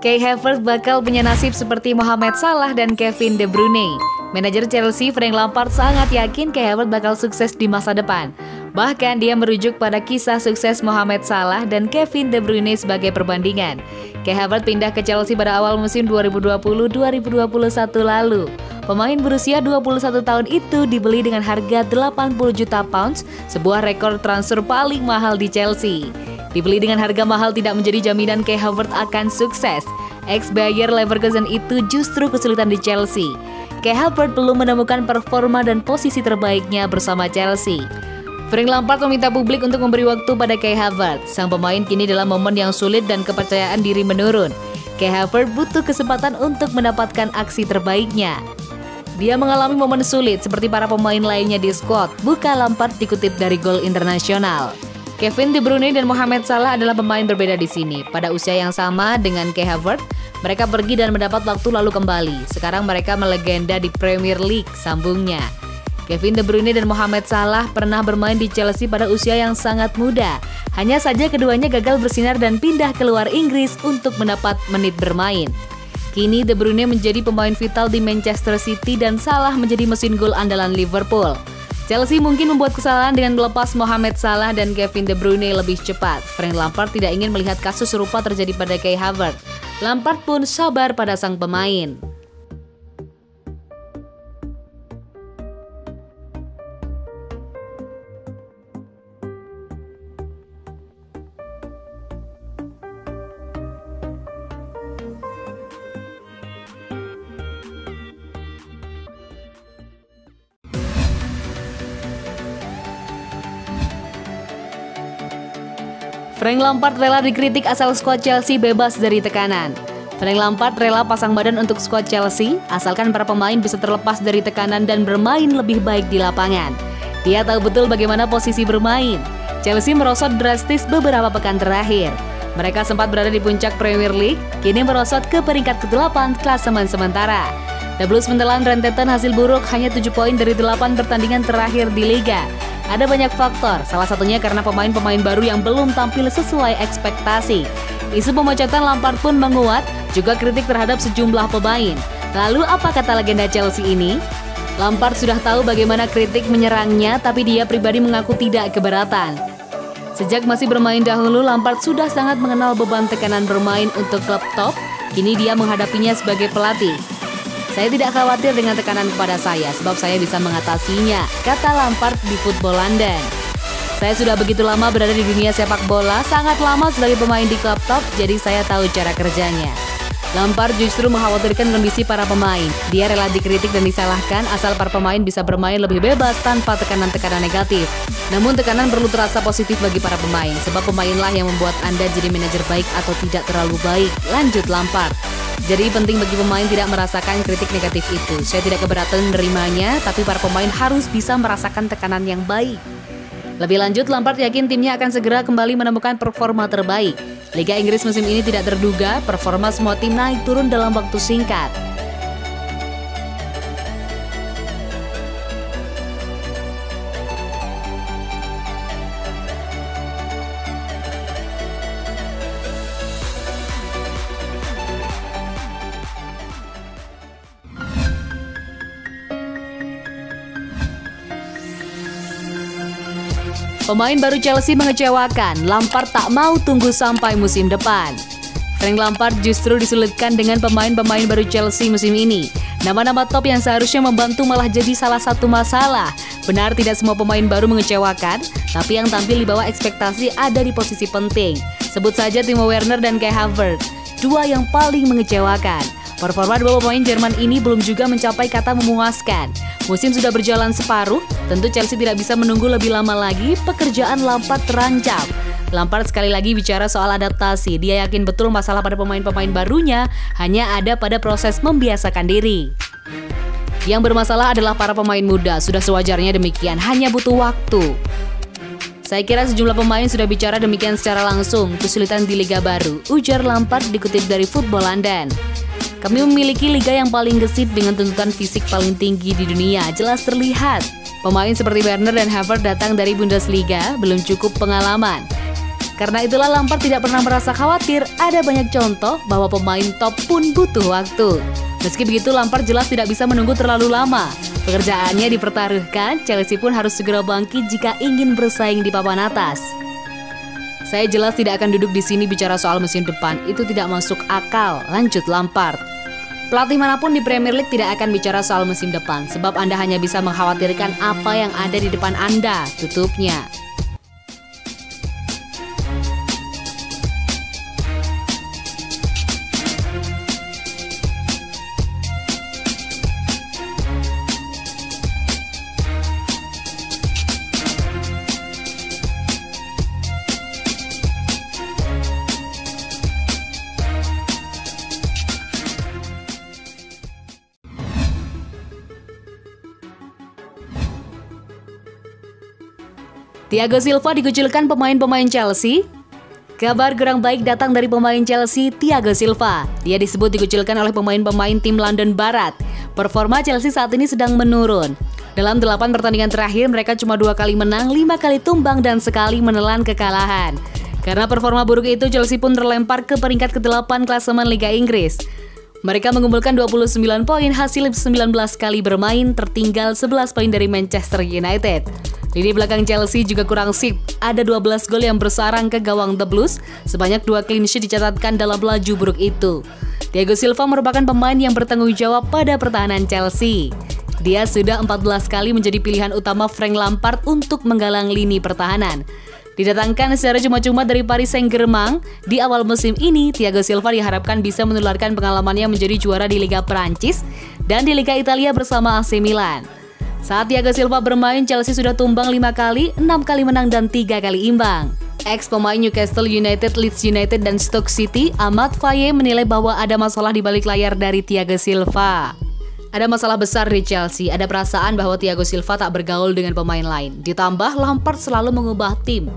Kai Havertz bakal punya nasib seperti Mohamed Salah dan Kevin De Bruyne. Manajer Chelsea Frank Lampard sangat yakin Kai Havertz bakal sukses di masa depan. Bahkan dia merujuk pada kisah sukses Mohamed Salah dan Kevin De Bruyne sebagai perbandingan. Kai Havertz pindah ke Chelsea pada awal musim 2020-2021 lalu. Pemain berusia 21 tahun itu dibeli dengan harga 80 juta pounds, sebuah rekor transfer paling mahal di Chelsea. Dibeli dengan harga mahal tidak menjadi jaminan Kai Havertz akan sukses. Ex-Bayer Leverkusen itu justru kesulitan di Chelsea. Kai Havertz belum menemukan performa dan posisi terbaiknya bersama Chelsea. Frank Lampard meminta publik untuk memberi waktu pada Kai Havertz. Sang pemain kini dalam momen yang sulit dan kepercayaan diri menurun. Kai Havertz butuh kesempatan untuk mendapatkan aksi terbaiknya. Dia mengalami momen sulit seperti para pemain lainnya di skuad, buka Lampard dikutip dari Gol Internasional. Kevin De Bruyne dan Mohamed Salah adalah pemain berbeda di sini. Pada usia yang sama dengan Kai Havertz, mereka pergi dan mendapat waktu lalu kembali. Sekarang mereka melegenda di Premier League, sambungnya. Kevin De Bruyne dan Mohamed Salah pernah bermain di Chelsea pada usia yang sangat muda. Hanya saja keduanya gagal bersinar dan pindah keluar Inggris untuk mendapat menit bermain. Kini De Bruyne menjadi pemain vital di Manchester City dan Salah menjadi mesin gol andalan Liverpool. Chelsea mungkin membuat kesalahan dengan melepas Mohamed Salah dan Kevin De Bruyne lebih cepat. Frank Lampard tidak ingin melihat kasus serupa terjadi pada Kai Havertz. Lampard pun sabar pada sang pemain. Frank Lampard rela dikritik asal skuad Chelsea bebas dari tekanan. Frank Lampard rela pasang badan untuk skuad Chelsea, asalkan para pemain bisa terlepas dari tekanan dan bermain lebih baik di lapangan. Dia tahu betul bagaimana posisi bermain. Chelsea merosot drastis beberapa pekan terakhir. Mereka sempat berada di puncak Premier League, kini merosot ke peringkat ke-8 klasemen sementara. The Blues menelan rentetan hasil buruk hanya 7 poin dari 8 pertandingan terakhir di Liga. Ada banyak faktor, salah satunya karena pemain-pemain baru yang belum tampil sesuai ekspektasi. Isu pemecatan Lampard pun menguat, juga kritik terhadap sejumlah pemain. Lalu apa kata legenda Chelsea ini? Lampard sudah tahu bagaimana kritik menyerangnya, tapi dia pribadi mengaku tidak keberatan. Sejak masih bermain dahulu, Lampard sudah sangat mengenal beban tekanan bermain untuk klub top, kini dia menghadapinya sebagai pelatih. Saya tidak khawatir dengan tekanan kepada saya, sebab saya bisa mengatasinya, kata Lampard di Football London. Saya sudah begitu lama berada di dunia sepak bola, sangat lama sebagai pemain di klub top, jadi saya tahu cara kerjanya. Lampard justru mengkhawatirkan kondisi para pemain. Dia rela dikritik dan disalahkan asal para pemain bisa bermain lebih bebas tanpa tekanan-tekanan negatif. Namun tekanan perlu terasa positif bagi para pemain, sebab pemainlah yang membuat Anda jadi manajer baik atau tidak terlalu baik, lanjut Lampard. Jadi penting bagi pemain tidak merasakan kritik negatif itu. Saya tidak keberatan menerimanya, tapi para pemain harus bisa merasakan tekanan yang baik. Lebih lanjut, Lampard yakin timnya akan segera kembali menemukan performa terbaik. Liga Inggris musim ini tidak terduga, performa semua tim naik turun dalam waktu singkat. Pemain baru Chelsea mengecewakan, Lampard tak mau tunggu sampai musim depan. Frank Lampard justru disulitkan dengan pemain-pemain baru Chelsea musim ini. Nama-nama top yang seharusnya membantu malah jadi salah satu masalah. Benar tidak semua pemain baru mengecewakan, tapi yang tampil di bawah ekspektasi ada di posisi penting. Sebut saja Timo Werner dan Kai Havertz, dua yang paling mengecewakan. Performa dua pemain Jerman ini belum juga mencapai kata memuaskan. Musim sudah berjalan separuh, tentu Chelsea tidak bisa menunggu lebih lama lagi, pekerjaan Lampard terancam. Lampard sekali lagi bicara soal adaptasi, dia yakin betul masalah pada pemain-pemain barunya hanya ada pada proses membiasakan diri. Yang bermasalah adalah para pemain muda, sudah sewajarnya demikian, hanya butuh waktu. Saya kira sejumlah pemain sudah bicara demikian secara langsung, kesulitan di liga baru, ujar Lampard dikutip dari Football London. Kami memiliki liga yang paling gesit dengan tuntutan fisik paling tinggi di dunia, jelas terlihat. Pemain seperti Werner dan Havertz datang dari Bundesliga, belum cukup pengalaman. Karena itulah Lampard tidak pernah merasa khawatir, ada banyak contoh bahwa pemain top pun butuh waktu. Meski begitu, Lampard jelas tidak bisa menunggu terlalu lama. Pekerjaannya dipertaruhkan, Chelsea pun harus segera bangkit jika ingin bersaing di papan atas. Saya jelas tidak akan duduk di sini bicara soal musim depan, itu tidak masuk akal, lanjut Lampard. Pelatih manapun di Premier League tidak akan bicara soal musim depan, sebab Anda hanya bisa mengkhawatirkan apa yang ada di depan Anda, tutupnya. Thiago Silva dikucilkan pemain-pemain Chelsea. Kabar kurang baik datang dari pemain Chelsea, Thiago Silva. Dia disebut dikucilkan oleh pemain-pemain tim London Barat. Performa Chelsea saat ini sedang menurun. Dalam 8 pertandingan terakhir, mereka cuma 2 kali menang, 5 kali tumbang, dan sekali menelan kekalahan. Karena performa buruk itu, Chelsea pun terlempar ke peringkat ke-8 klasemen Liga Inggris. Mereka mengumpulkan 29 poin hasil 19 kali bermain, tertinggal 11 poin dari Manchester United. Lini belakang Chelsea juga kurang sip, ada 12 gol yang bersarang ke gawang The Blues, sebanyak 2 clean sheet dicatatkan dalam laju buruk itu. Thiago Silva merupakan pemain yang bertanggung jawab pada pertahanan Chelsea. Dia sudah 14 kali menjadi pilihan utama Frank Lampard untuk menggalang lini pertahanan. Didatangkan secara cuma-cuma dari Paris Saint-Germain, di awal musim ini, Thiago Silva diharapkan bisa menularkan pengalamannya menjadi juara di Liga Prancis dan di Liga Italia bersama AC Milan. Saat Thiago Silva bermain, Chelsea sudah tumbang 5 kali, 6 kali menang dan 3 kali imbang. Ex-pemain Newcastle United, Leeds United, dan Stoke City, Ahmad Faye menilai bahwa ada masalah di balik layar dari Thiago Silva. Ada masalah besar di Chelsea, ada perasaan bahwa Thiago Silva tak bergaul dengan pemain lain. Ditambah Lampard selalu mengubah tim.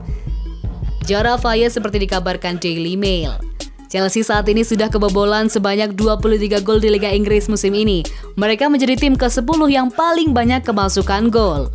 Jara Faye seperti dikabarkan Daily Mail. Chelsea saat ini sudah kebobolan sebanyak 23 gol di Liga Inggris musim ini. Mereka menjadi tim ke-10 yang paling banyak kemasukan gol.